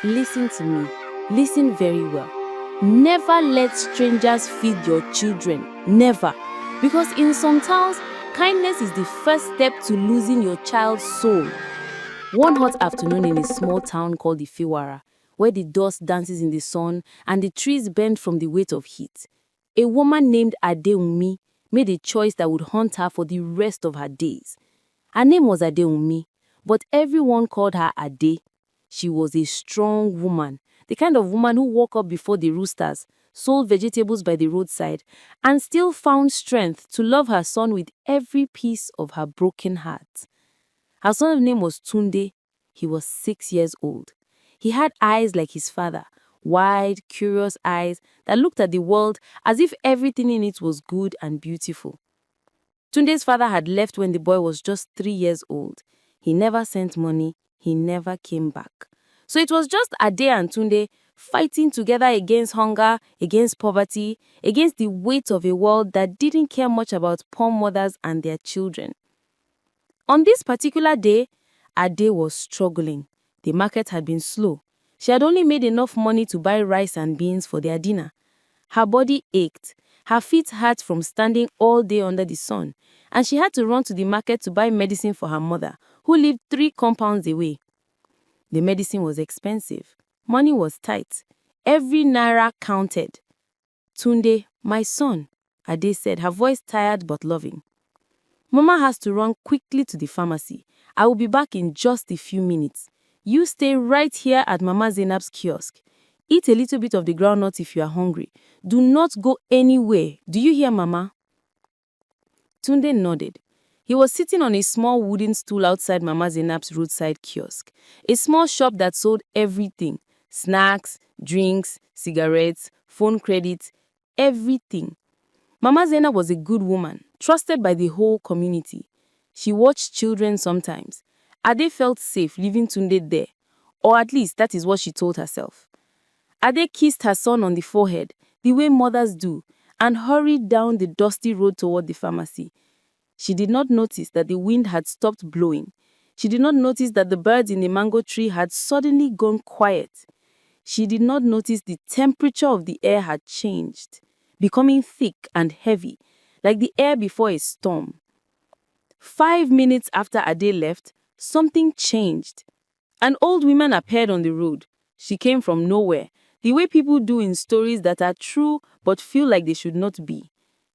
Listen to me. Listen very well. Never let strangers feed your children. Never. Because in some towns, kindness is the first step to losing your child's soul. One hot afternoon in a small town called Ifewara, where the dust dances in the sun and the trees bend from the weight of heat, a woman named Adeunmi made a choice that would haunt her for the rest of her days. Her name was Adeunmi, but everyone called her Ade. She was a strong woman, the kind of woman who woke up before the roosters, sold vegetables by the roadside, and still found strength to love her son with every piece of her broken heart. Her son's name was Tunde. He was 6 years old. He had eyes like his father, wide, curious eyes that looked at the world as if everything in it was good and beautiful. Tunde's father had left when the boy was just 3 years old. He never sent money. He never came back. So it was just Ade and Tunde fighting together against hunger, against poverty, against the weight of a world that didn't care much about poor mothers and their children. On this particular day, Ade was struggling. The market had been slow. She had only made enough money to buy rice and beans for their dinner. Her body ached. Her feet hurt from standing all day under the sun, and she had to run to the market to buy medicine for her mother, who lived 3 compounds away. The medicine was expensive. Money was tight. Every naira counted. "Tunde, my son," Ade said, her voice tired but loving. "Mama has to run quickly to the pharmacy. I will be back in just a few minutes. You stay right here at Mama Zainab's kiosk. Eat a little bit of the groundnut if you are hungry. Do not go anywhere. Do you hear, Mama?" Tunde nodded. He was sitting on a small wooden stool outside Mama Zainab's roadside kiosk, a small shop that sold everything: snacks, drinks, cigarettes, phone credit, everything. Mama Zainab was a good woman, trusted by the whole community. She watched children sometimes. Ade felt safe leaving Tunde there, or at least that is what she told herself. Ade kissed her son on the forehead, the way mothers do, and hurried down the dusty road toward the pharmacy. She did not notice that the wind had stopped blowing. She did not notice that the birds in the mango tree had suddenly gone quiet. She did not notice the temperature of the air had changed, becoming thick and heavy, like the air before a storm. 5 minutes after Ade left, something changed. An old woman appeared on the road. She came from nowhere, the way people do in stories that are true but feel like they should not be.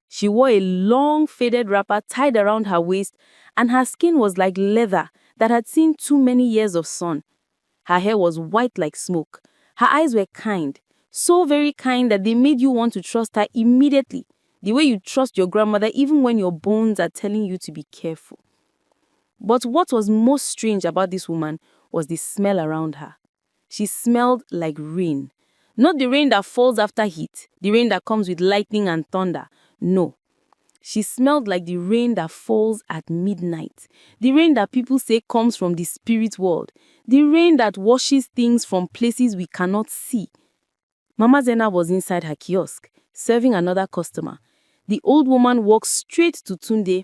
She wore a long, faded wrapper tied around her waist, and her skin was like leather that had seen too many years of sun. Her hair was white like smoke. Her eyes were kind, so very kind that they made you want to trust her immediately, the way you trust your grandmother even when your bones are telling you to be careful. But what was most strange about this woman was the smell around her. She smelled like rain. Not the rain that falls after heat, the rain that comes with lightning and thunder. No. She smelled like the rain that falls at midnight, the rain that people say comes from the spirit world, the rain that washes things from places we cannot see. Mama Zainab was inside her kiosk, serving another customer. The old woman walked straight to Tunde.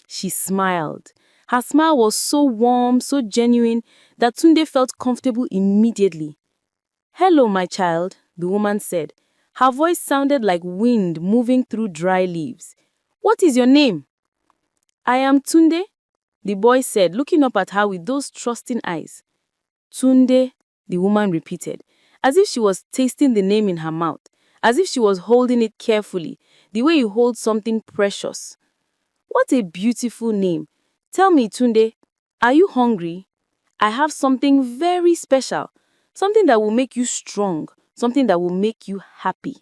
She smiled. Her smile was so warm, so genuine, that Tunde felt comfortable immediately. "Hello, my child," the woman said. Her voice sounded like wind moving through dry leaves. "What is your name?" "I am Tunde," the boy said, looking up at her with those trusting eyes. "Tunde," the woman repeated, as if she was tasting the name in her mouth, as if she was holding it carefully, the way you hold something precious. "What a beautiful name. Tell me, Tunde, are you hungry? I have something very special, something that will make you strong, something that will make you happy."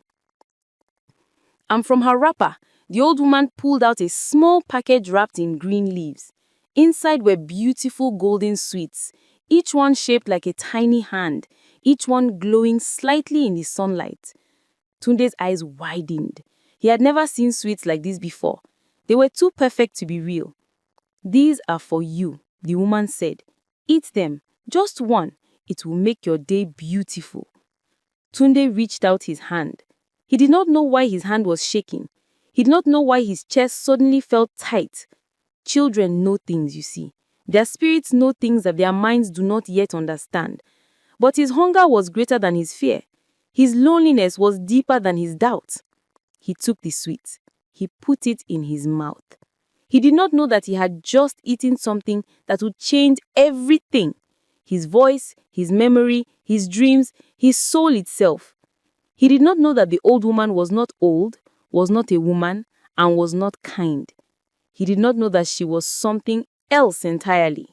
And from her wrapper, the old woman pulled out a small package wrapped in green leaves. Inside were beautiful golden sweets, each one shaped like a tiny hand, each one glowing slightly in the sunlight. Tunde's eyes widened. He had never seen sweets like this before. They were too perfect to be real. "These are for you," the woman said. "Eat them, just one. It will make your day beautiful." Tunde reached out his hand. He did not know why his hand was shaking. He did not know why his chest suddenly felt tight. Children know things, you see. Their spirits know things that their minds do not yet understand. But his hunger was greater than his fear. His loneliness was deeper than his doubt. He took the sweet. He put it in his mouth. He did not know that he had just eaten something that would change everything. His voice, his memory, his dreams, his soul itself. He did not know that the old woman was not old, was not a woman, and was not kind. He did not know that she was something else entirely.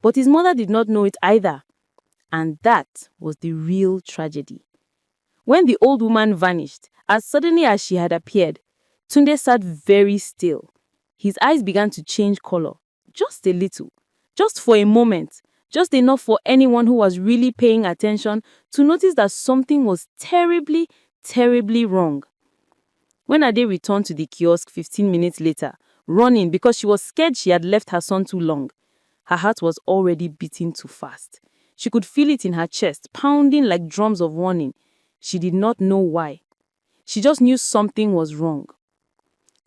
But his mother did not know it either. And that was the real tragedy. When the old woman vanished, as suddenly as she had appeared, Tunde sat very still. His eyes began to change color, just a little, just for a moment, just enough for anyone who was really paying attention to notice that something was terribly, terribly wrong. When Ade returned to the kiosk 15 minutes later, running because she was scared she had left her son too long, her heart was already beating too fast. She could feel it in her chest, pounding like drums of warning. She did not know why. She just knew something was wrong.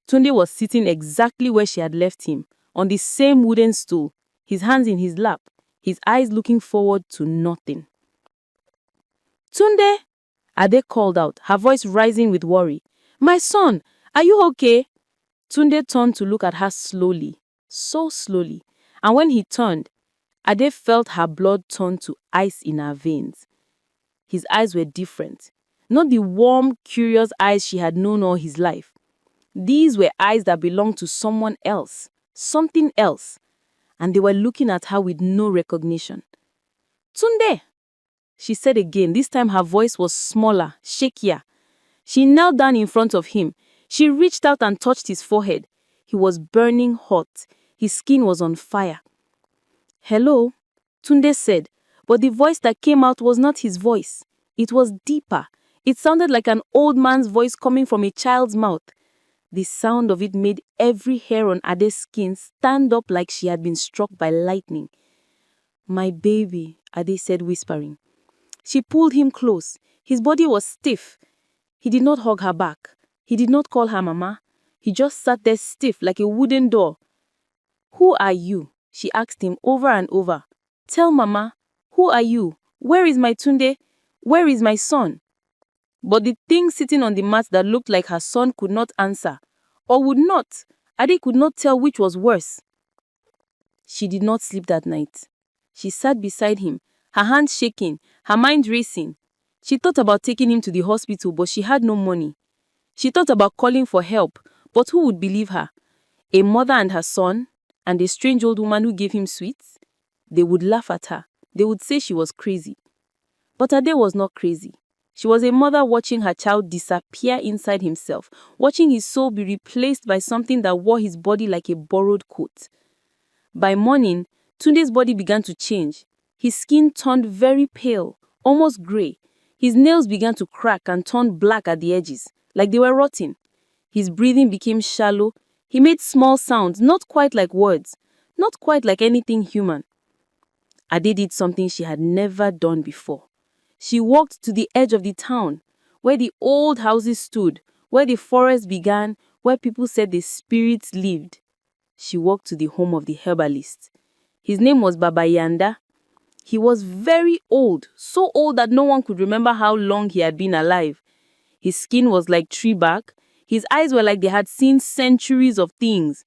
Tunde was sitting exactly where she had left him, on the same wooden stool, his hands in his lap, his eyes looking forward to nothing. "Tunde!" Ade called out, her voice rising with worry. "My son, are you okay?" Tunde turned to look at her slowly, so slowly, and when he turned, Ade felt her blood turn to ice in her veins. His eyes were different, not the warm, curious eyes she had known all his life. These were eyes that belonged to someone else, something else, and they were looking at her with no recognition. "Tunde!" she said again. This time her voice was smaller, shakier. She knelt down in front of him. She reached out and touched his forehead. He was burning hot. His skin was on fire. "Hello," Tunde said, but the voice that came out was not his voice. It was deeper. It sounded like an old man's voice coming from a child's mouth. The sound of it made every hair on Ade's skin stand up like she had been struck by lightning. "My baby," Ade said, whispering. She pulled him close. His body was stiff. He did not hug her back. He did not call her mama. He just sat there stiff like a wooden door. "Who are you?" she asked him over and over. "Tell mama. Who are you? Where is my Tunde? Where is my son?" But the thing sitting on the mat that looked like her son could not answer, or would not. Ade could not tell which was worse. She did not sleep that night. She sat beside him, her hands shaking, her mind racing. She thought about taking him to the hospital, but she had no money. She thought about calling for help, but who would believe her? A mother and her son, and a strange old woman who gave him sweets? They would laugh at her. They would say she was crazy. But Ade was not crazy. She was a mother watching her child disappear inside himself, watching his soul be replaced by something that wore his body like a borrowed coat. By morning, Tunde's body began to change. His skin turned very pale, almost grey. His nails began to crack and turn black at the edges, like they were rotting. His breathing became shallow. He made small sounds, not quite like words, not quite like anything human. Ade did something she had never done before. She walked to the edge of the town, where the old houses stood, where the forest began, where people said the spirits lived. She walked to the home of the herbalist. His name was Baba Yanda. He was very old, so old that no one could remember how long he had been alive. His skin was like tree bark. His eyes were like they had seen centuries of things.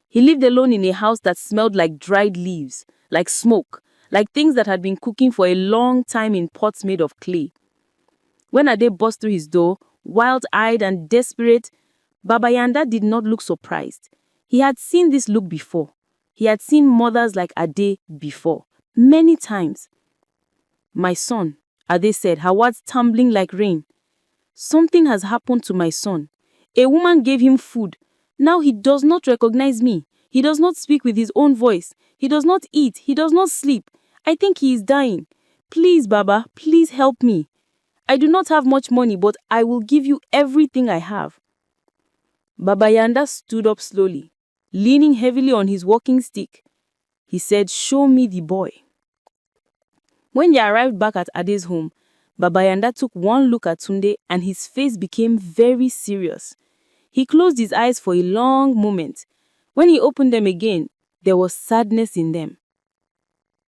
He lived alone in a house that smelled like dried leaves, like smoke, like things that had been cooking for a long time in pots made of clay. When Ade burst through his door, wild-eyed and desperate, Baba Yanda did not look surprised. He had seen this look before. He had seen mothers like Ade before, many times. "My son," Ade said, her words tumbling like rain. "Something has happened to my son. A woman gave him food. Now he does not recognize me. He does not speak with his own voice. He does not eat. He does not sleep. I think he is dying. Please, Baba, please help me. I do not have much money, but I will give you everything I have." Baba Yanda stood up slowly, leaning heavily on his walking stick. He said, "Show me the boy." When they arrived back at Ade's home, Baba Yanda took one look at Tunde and his face became very serious. He closed his eyes for a long moment. When he opened them again, there was sadness in them.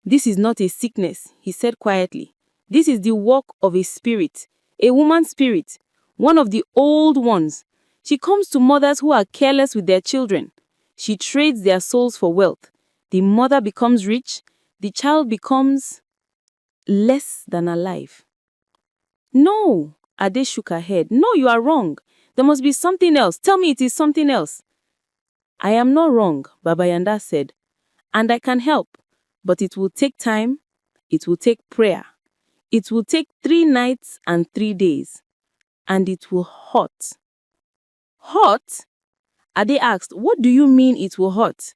"This is not a sickness," he said quietly. This is the work of a spirit, a woman spirit, one of the old ones. She comes to mothers who are careless with their children. She trades their souls for wealth. The mother becomes rich. The child becomes less than alive. No, Ade shook her head. No, you are wrong. There must be something else. Tell me it is something else. I am not wrong, Baba Yanda said. And I can help. But it will take time. It will take prayer. It will take 3 nights and 3 days. And it will hurt. Hurt? Ade asked, what do you mean it will hurt?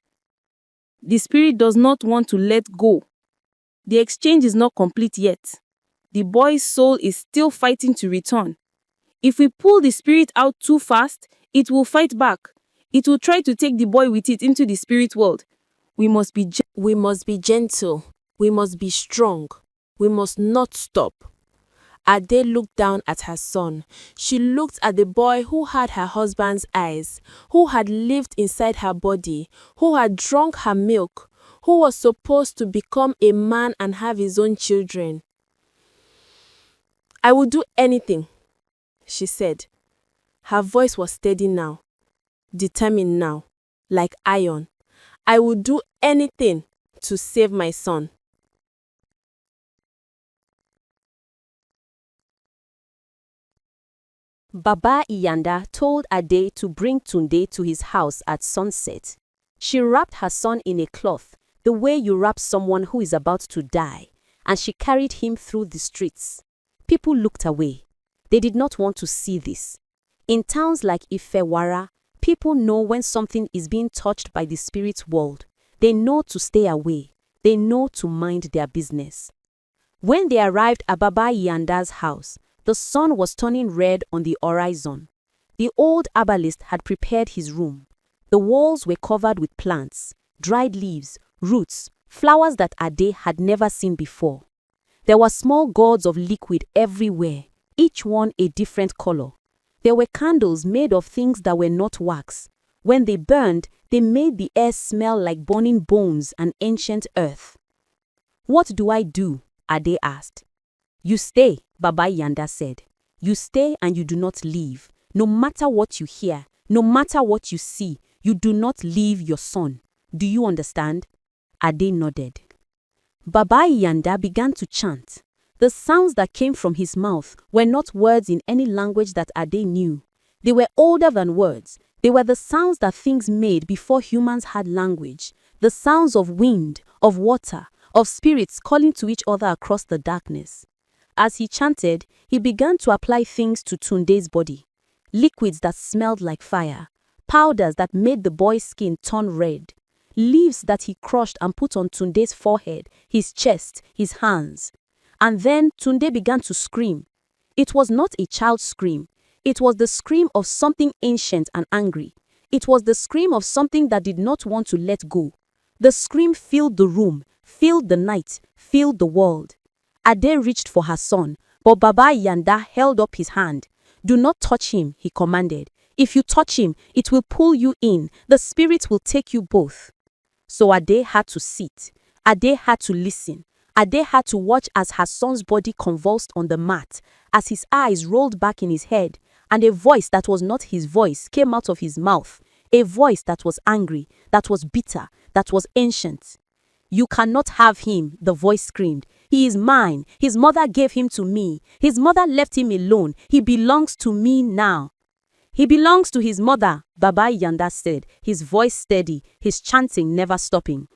The spirit does not want to let go. The exchange is not complete yet. The boy's soul is still fighting to return. If we pull the spirit out too fast, it will fight back. It will try to take the boy with it into the spirit world. We must be gentle. We must be strong. We must not stop. Ade looked down at her son. She looked at the boy who had her husband's eyes, who had lived inside her body, who had drunk her milk, who was supposed to become a man and have his own children. I will do anything, she said. Her voice was steady now, determined now, like iron. I will do anything to save my son. Baba Iyanda told Ade to bring Tunde to his house at sunset. She wrapped her son in a cloth, the way you wrap someone who is about to die, and she carried him through the streets. People looked away. They did not want to see this. In towns like Ifewara, people know when something is being touched by the spirit world. They know to stay away. They know to mind their business. When they arrived at Baba Iyanda's house, the sun was turning red on the horizon. The old herbalist had prepared his room. The walls were covered with plants, dried leaves, roots, flowers that Ade had never seen before. There were small gourds of liquid everywhere, each one a different color. There were candles made of things that were not wax. When they burned, they made the air smell like burning bones and ancient earth. What do I do? Ade asked. You stay, Baba Iyanda said. You stay and you do not leave. No matter what you hear, no matter what you see, you do not leave your son. Do you understand? Ade nodded. Baba Iyanda began to chant. The sounds that came from his mouth were not words in any language that Ade knew. They were older than words. They were the sounds that things made before humans had language. The sounds of wind, of water, of spirits calling to each other across the darkness. As he chanted, he began to apply things to Tunde's body. Liquids that smelled like fire, powders that made the boy's skin turn red, leaves that he crushed and put on Tunde's forehead, his chest, his hands. And then Tunde began to scream. It was not a child's scream. It was the scream of something ancient and angry. It was the scream of something that did not want to let go. The scream filled the room, filled the night, filled the world. Ade reached for her son, but Baba Iyanda held up his hand. Do not touch him, he commanded. If you touch him, it will pull you in. The spirit will take you both. So Ade had to sit. Ade had to listen. Ade had to watch as her son's body convulsed on the mat, as his eyes rolled back in his head, and a voice that was not his voice came out of his mouth. A voice that was angry, that was bitter, that was ancient. You cannot have him, the voice screamed. He is mine. His mother gave him to me. His mother left him alone. He belongs to me now. He belongs to his mother, Baba Iyanda said, his voice steady, his chanting never stopping.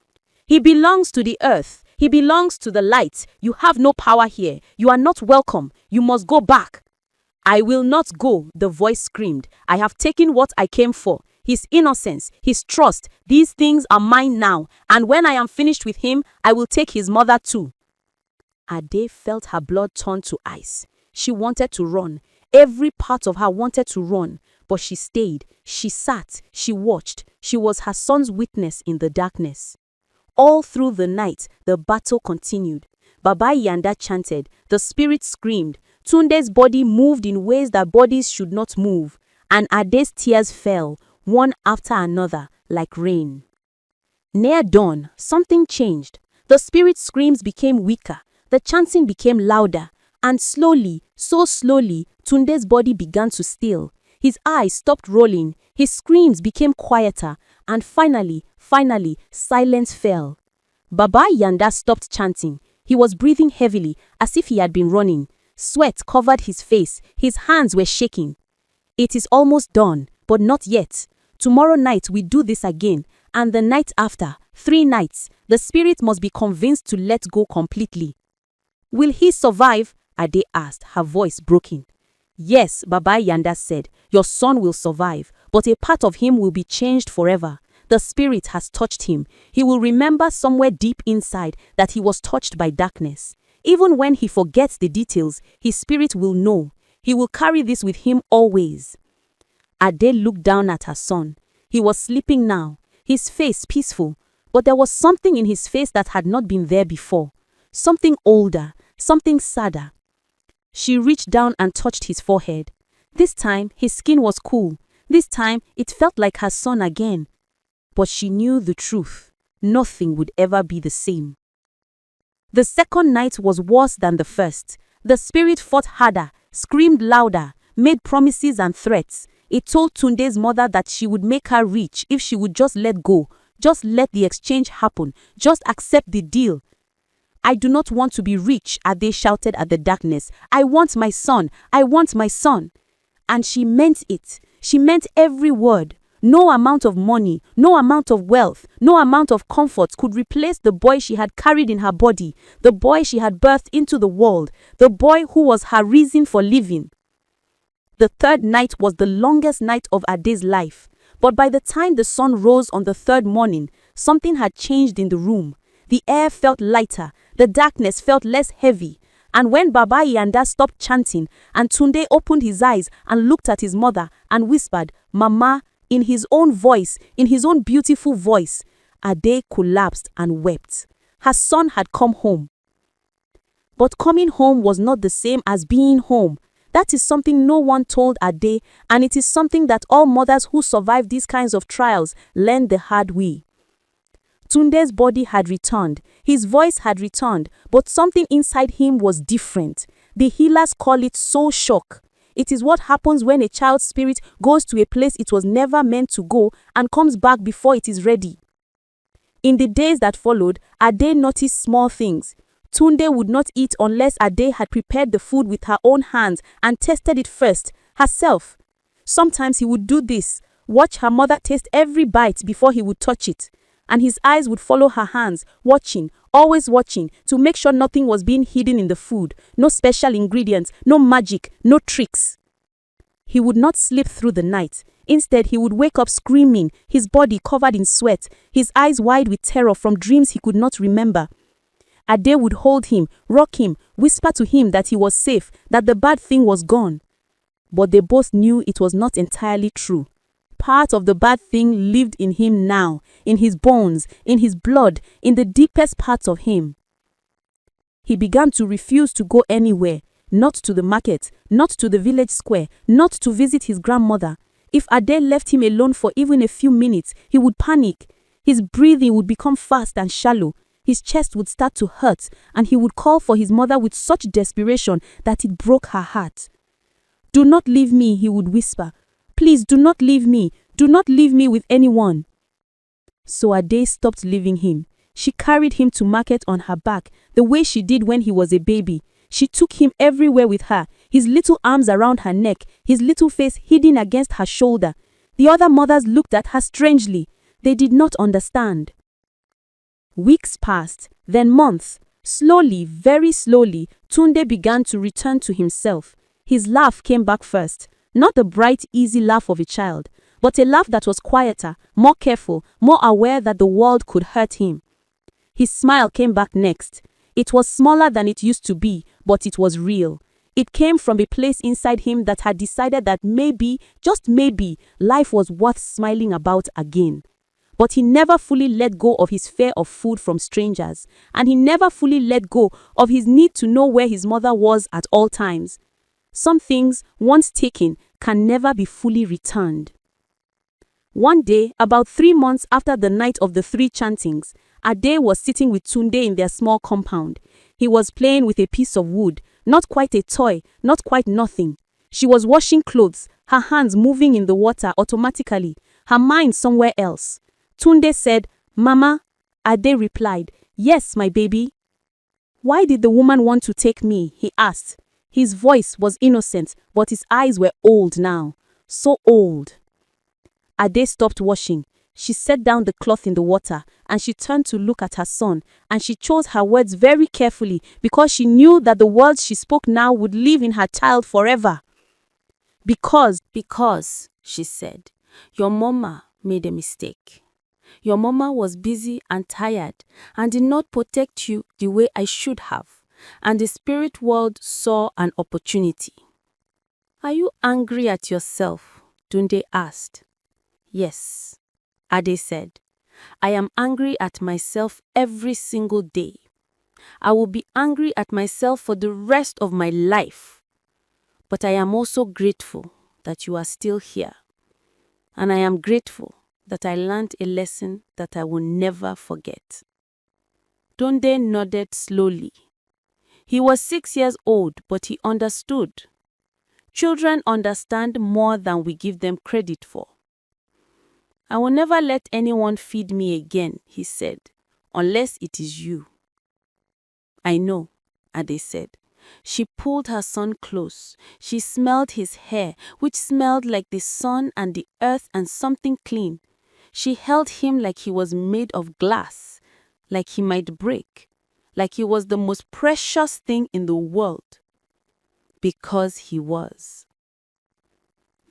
He belongs to the earth. He belongs to the light. You have no power here. You are not welcome. You must go back. I will not go, the voice screamed. I have taken what I came for. His innocence, his trust, these things are mine now. And when I am finished with him, I will take his mother too. Ade felt her blood turn to ice. She wanted to run. Every part of her wanted to run. But she stayed. She sat. She watched. She was her son's witness in the darkness. All through the night, the battle continued. Baba Iyanda chanted. The spirit screamed. Tunde's body moved in ways that bodies should not move. And Ade's tears fell, one after another, like rain. Near dawn, something changed. The spirit screams became weaker. The chanting became louder, and slowly, so slowly, Tunde's body began to still. His eyes stopped rolling, his screams became quieter, and finally, silence fell. Baba Yanda stopped chanting. He was breathing heavily, as if he had been running. Sweat covered his face, his hands were shaking. It is almost done, but not yet. Tomorrow night we do this again, and the night after, 3 nights, the spirit must be convinced to let go completely. Will he survive? Ade asked, her voice broken. Yes, Baba Yanda said, your son will survive, but a part of him will be changed forever. The spirit has touched him. He will remember somewhere deep inside that he was touched by darkness. Even when he forgets the details, his spirit will know. He will carry this with him always. Ade looked down at her son. He was sleeping now, his face peaceful, but there was something in his face that had not been there before. Something older, something sadder. She reached down and touched his forehead. This time, his skin was cool. This time, it felt like her son again. But she knew the truth. Nothing would ever be the same. The second night was worse than the first. The spirit fought harder, screamed louder, made promises and threats. It told Tunde's mother that she would make her rich if she would just let go, just let the exchange happen, just accept the deal. I do not want to be rich, Ade shouted at the darkness. I want my son. I want my son. And she meant it. She meant every word. No amount of money, no amount of wealth, no amount of comfort could replace the boy she had carried in her body, the boy she had birthed into the world, the boy who was her reason for living. The third night was the longest night of Ade's life. But by the time the sun rose on the third morning, something had changed in the room. The air felt lighter, the darkness felt less heavy. And when Baba Yanda stopped chanting and Tunde opened his eyes and looked at his mother and whispered, Mama, in his own voice, in his own beautiful voice, Ade collapsed and wept. Her son had come home. But coming home was not the same as being home. That is something no one told Ade, and it is something that all mothers who survive these kinds of trials learn the hard way. Tunde's body had returned, his voice had returned, but something inside him was different. The healers call it soul shock. It is what happens when a child's spirit goes to a place it was never meant to go and comes back before it is ready. In the days that followed, Ade noticed small things. Tunde would not eat unless Ade had prepared the food with her own hands and tasted it first, herself. Sometimes he would do this, watch her mother taste every bite before he would touch it. And his eyes would follow her hands, watching, always watching, to make sure nothing was being hidden in the food, no special ingredients, no magic, no tricks. He would not sleep through the night. Instead, he would wake up screaming, his body covered in sweat, his eyes wide with terror from dreams he could not remember. Ade would hold him, rock him, whisper to him that he was safe, that the bad thing was gone. But they both knew it was not entirely true. Part of the bad thing lived in him now, in his bones, in his blood, in the deepest parts of him. He began to refuse to go anywhere, not to the market, not to the village square, not to visit his grandmother. If Ade left him alone for even a few minutes, he would panic. His breathing would become fast and shallow. His chest would start to hurt, and he would call for his mother with such desperation that it broke her heart. Do not leave me, he would whisper. Please do not leave me. Do not leave me with anyone. So Ade stopped leaving him. She carried him to market on her back, the way she did when he was a baby. She took him everywhere with her, his little arms around her neck, his little face hidden against her shoulder. The other mothers looked at her strangely. They did not understand. Weeks passed, then months. Slowly, very slowly, Tunde began to return to himself. His laugh came back first. Not the bright, easy laugh of a child, but a laugh that was quieter, more careful, more aware that the world could hurt him. His smile came back next. It was smaller than it used to be, but it was real. It came from a place inside him that had decided that maybe, just maybe, life was worth smiling about again. But he never fully let go of his fear of food from strangers, and he never fully let go of his need to know where his mother was at all times. Some things, once taken, can never be fully returned. One day, about 3 months after the night of the 3 chantings, Ade was sitting with Tunde in their small compound. He was playing with a piece of wood, not quite a toy, not quite nothing. She was washing clothes, her hands moving in the water automatically, her mind somewhere else. Tunde said, "Mama." Ade replied, "Yes, my baby." "Why did the woman want to take me?" he asked. His voice was innocent, but his eyes were old now. So old. Ade stopped washing. She set down the cloth in the water, and she turned to look at her son, and she chose her words very carefully because she knew that the words she spoke now would live in her child forever. Because, she said, your mama made a mistake. Your mama was busy and tired and did not protect you the way I should have, and the spirit world saw an opportunity. Are you angry at yourself? Tunde asked. Yes, Ade said. I am angry at myself every single day. I will be angry at myself for the rest of my life. But I am also grateful that you are still here. And I am grateful that I learned a lesson that I will never forget. Tunde nodded slowly. He was 6 years old, but he understood. Children understand more than we give them credit for. I will never let anyone feed me again, he said, unless it is you. I know, Ade said. She pulled her son close. She smelled his hair, which smelled like the sun and the earth and something clean. She held him like he was made of glass, like he might break, like he was the most precious thing in the world. Because he was.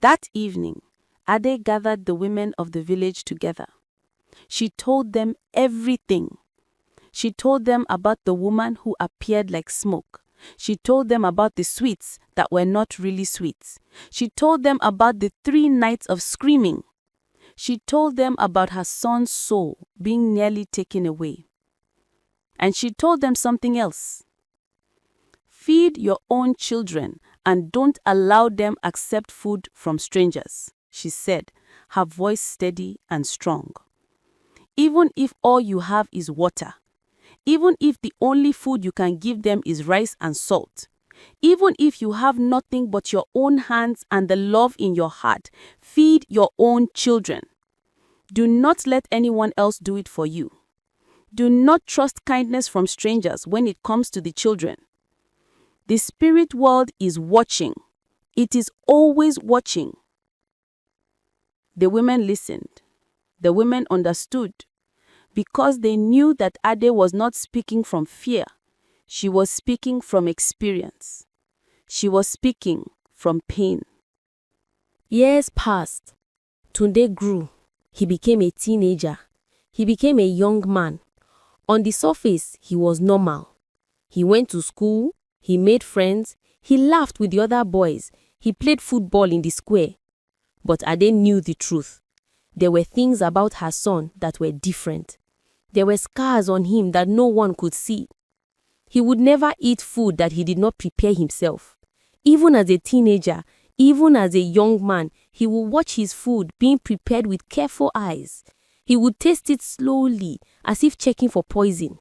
That evening, Ade gathered the women of the village together. She told them everything. She told them about the woman who appeared like smoke. She told them about the sweets that were not really sweets. She told them about the 3 nights of screaming. She told them about her son's soul being nearly taken away. And she told them something else. Feed your own children and don't allow them accept food from strangers, she said, her voice steady and strong. Even if all you have is water, even if the only food you can give them is rice and salt, even if you have nothing but your own hands and the love in your heart, feed your own children. Do not let anyone else do it for you. Do not trust kindness from strangers when it comes to the children. The spirit world is watching. It is always watching. The women listened. The women understood. Because they knew that Ade was not speaking from fear. She was speaking from experience. She was speaking from pain. Years passed. Tunde grew. He became a teenager. He became a young man. On the surface, he was normal. He went to school. He made friends. He laughed with the other boys. He played football in the square. But Ade knew the truth. There were things about her son that were different. There were scars on him that no one could see. He would never eat food that he did not prepare himself. Even as a teenager, even as a young man, he would watch his food being prepared with careful eyes. He would taste it slowly, as if checking for poison.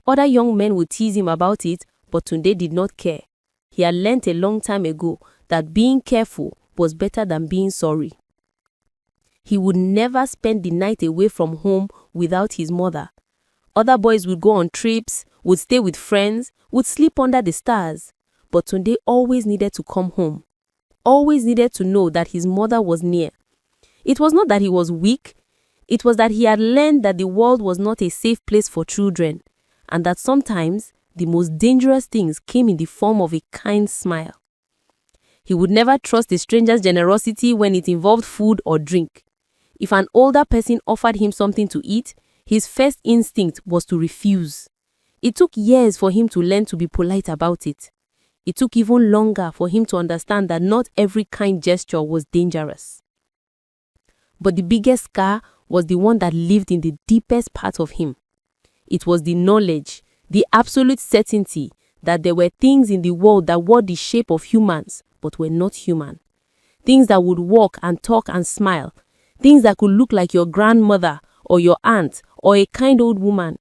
Other young men would tease him about it, but Tunde did not care. He had learnt a long time ago that being careful was better than being sorry. He would never spend the night away from home without his mother. Other boys would go on trips, would stay with friends, would sleep under the stars. But Tunde always needed to come home. Always needed to know that his mother was near. It was not that he was weak. It was that he had learned that the world was not a safe place for children, and that sometimes the most dangerous things came in the form of a kind smile. He would never trust a stranger's generosity when it involved food or drink. If an older person offered him something to eat, his first instinct was to refuse. It took years for him to learn to be polite about it. It took even longer for him to understand that not every kind gesture was dangerous. But the biggest scar was the one that lived in the deepest part of him. It was the knowledge, the absolute certainty that there were things in the world that wore the shape of humans but were not human. Things that would walk and talk and smile. Things that could look like your grandmother or your aunt or a kind old woman.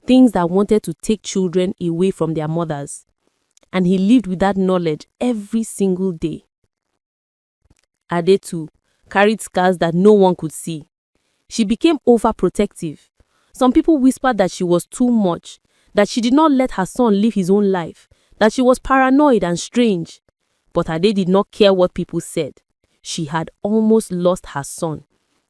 things that wanted to take children away from their mothers. And he lived with that knowledge every single day. Ade too carried scars that no one could see. She became overprotective. Some people whispered that she was too much, that she did not let her son live his own life, that she was paranoid and strange. But Ade did not care what people said. She had almost lost her son.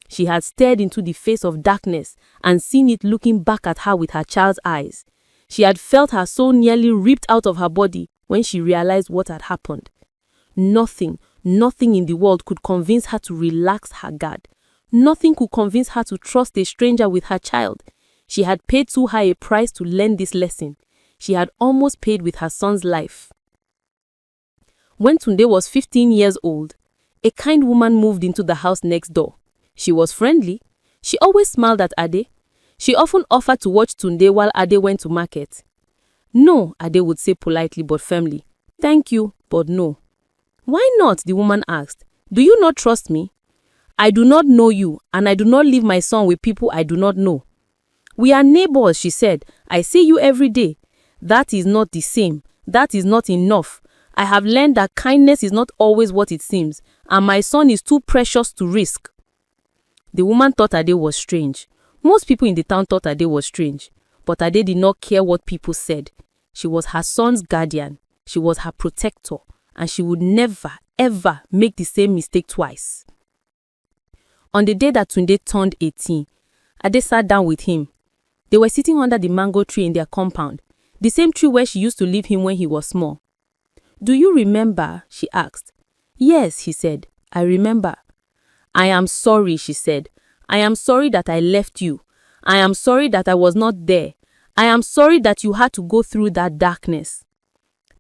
She had stared into the face of darkness and seen it looking back at her with her child's eyes. She had felt her soul nearly ripped out of her body when she realized what had happened. Nothing in the world could convince her to relax her guard. Nothing could convince her to trust a stranger with her child. She had paid too high a price to learn this lesson. She had almost paid with her son's life. When Tunde was 15 years old, a kind woman moved into the house next door. She was friendly. She always smiled at Ade. She often offered to watch Tunde while Ade went to market. No, Ade would say politely but firmly. Thank you, but no. Why not? The woman asked. Do you not trust me? I do not know you, and I do not leave my son with people I do not know. We are neighbors, she said. I see you every day. That is not the same. That is not enough. I have learned that kindness is not always what it seems, and my son is too precious to risk. The woman thought Ade was strange. Most people in the town thought Ade was strange, but Ade did not care what people said. She was her son's guardian. She was her protector, and she would never, ever make the same mistake twice. On the day that Tunde turned 18, Ade sat down with him. They were sitting under the mango tree in their compound, the same tree where she used to leave him when he was small. Do you remember? She asked. Yes, he said. I remember. I am sorry, she said. I am sorry that I left you. I am sorry that I was not there. I am sorry that you had to go through that darkness.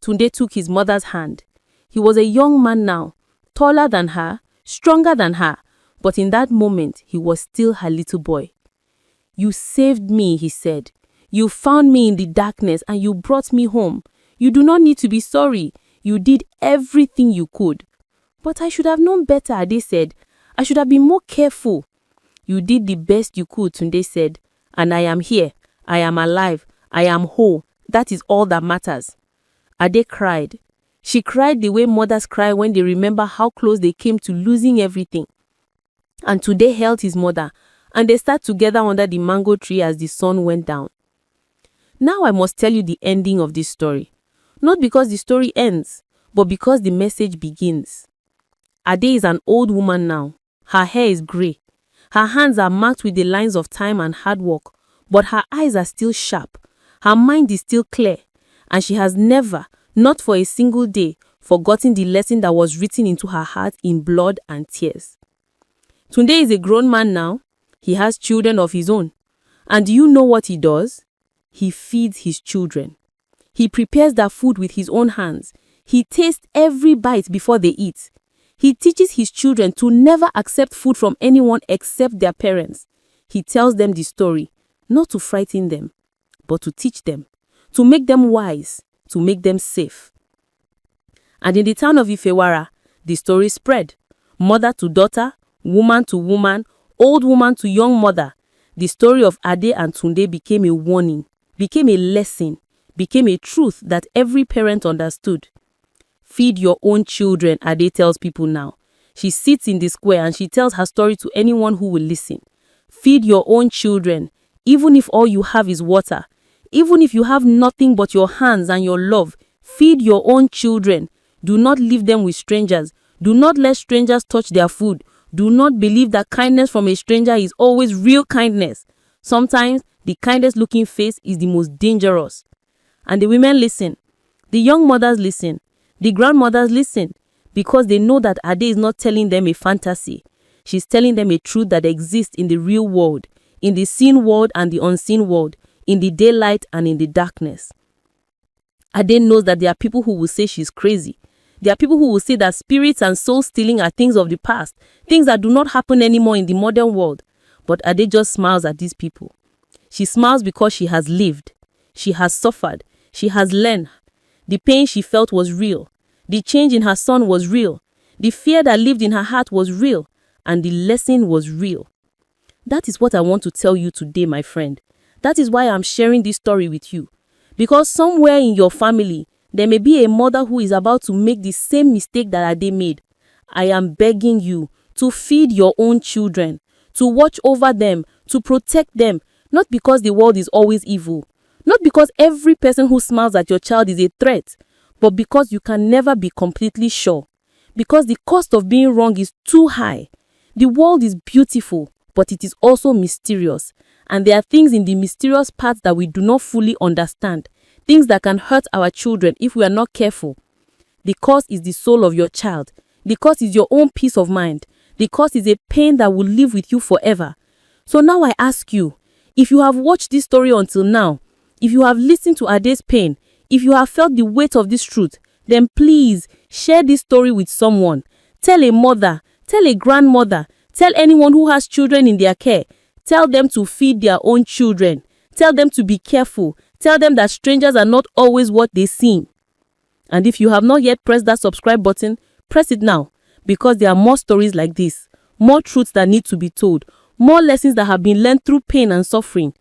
Tunde took his mother's hand. He was a young man now, taller than her, stronger than her, but in that moment, he was still her little boy. You saved me, he said. You found me in the darkness and you brought me home. You do not need to be sorry. You did everything you could. But I should have known better, Ade said. I should have been more careful. You did the best you could, Tunde said. And I am here. I am alive. I am whole. That is all that matters. Ade cried. She cried the way mothers cry when they remember how close they came to losing everything. And Tunde held his mother, and they sat together under the mango tree as the sun went down. Now I must tell you the ending of this story. Not because the story ends, but because the message begins. Ade is an old woman now. Her hair is grey. Her hands are marked with the lines of time and hard work, but her eyes are still sharp. Her mind is still clear, and she has never, not for a single day, forgotten the lesson that was written into her heart in blood and tears. Tunde is a grown man now. He has children of his own. And do you know what he does? He feeds his children. He prepares their food with his own hands. He tastes every bite before they eat. He teaches his children to never accept food from anyone except their parents. He tells them the story, not to frighten them, but to teach them, to make them wise, to make them safe. And in the town of Ifewara, the story spread. Mother to daughter, woman to woman, old woman to young mother. The story of Ade and Tunde became a warning, became a lesson, became a truth that every parent understood. Feed your own children, Ade tells people now. She sits in the square and she tells her story to anyone who will listen. Feed your own children, even if all you have is water. Even if you have nothing but your hands and your love, feed your own children. Do not leave them with strangers. Do not let strangers touch their food. Do not believe that kindness from a stranger is always real kindness. Sometimes the kindest looking face is the most dangerous. And the women listen. The young mothers listen. The grandmothers listen. Because they know that Ade is not telling them a fantasy. She's telling them a truth that exists in the real world, in the seen world and the unseen world, in the daylight and in the darkness. Ade knows that there are people who will say she's crazy. There are people who will say that spirits and soul stealing are things of the past, things that do not happen anymore in the modern world. But Ade just smiles at these people. She smiles because she has lived. She has suffered. She has learned. The pain she felt was real. The change in her son was real. The fear that lived in her heart was real. And the lesson was real. That is what I want to tell you today, my friend. That is why I'm sharing this story with you. Because somewhere in your family, there may be a mother who is about to make the same mistake that Ade made. I am begging you to feed your own children, to watch over them, to protect them, not because the world is always evil, not because every person who smiles at your child is a threat, but because you can never be completely sure. Because the cost of being wrong is too high. The world is beautiful, but it is also mysterious. And there are things in the mysterious parts that we do not fully understand. Things that can hurt our children if we are not careful. The cost is the soul of your child. The cost is your own peace of mind. The cost is a pain that will live with you forever. So now I ask you, if you have watched this story until now, if you have listened to Ade's pain, if you have felt the weight of this truth, then please share this story with someone. Tell a mother, tell a grandmother, tell anyone who has children in their care. Tell them to feed their own children. Tell them to be careful. Tell them that strangers are not always what they seem. And if you have not yet pressed that subscribe button, press it now, because there are more stories like this, more truths that need to be told, more lessons that have been learned through pain and suffering,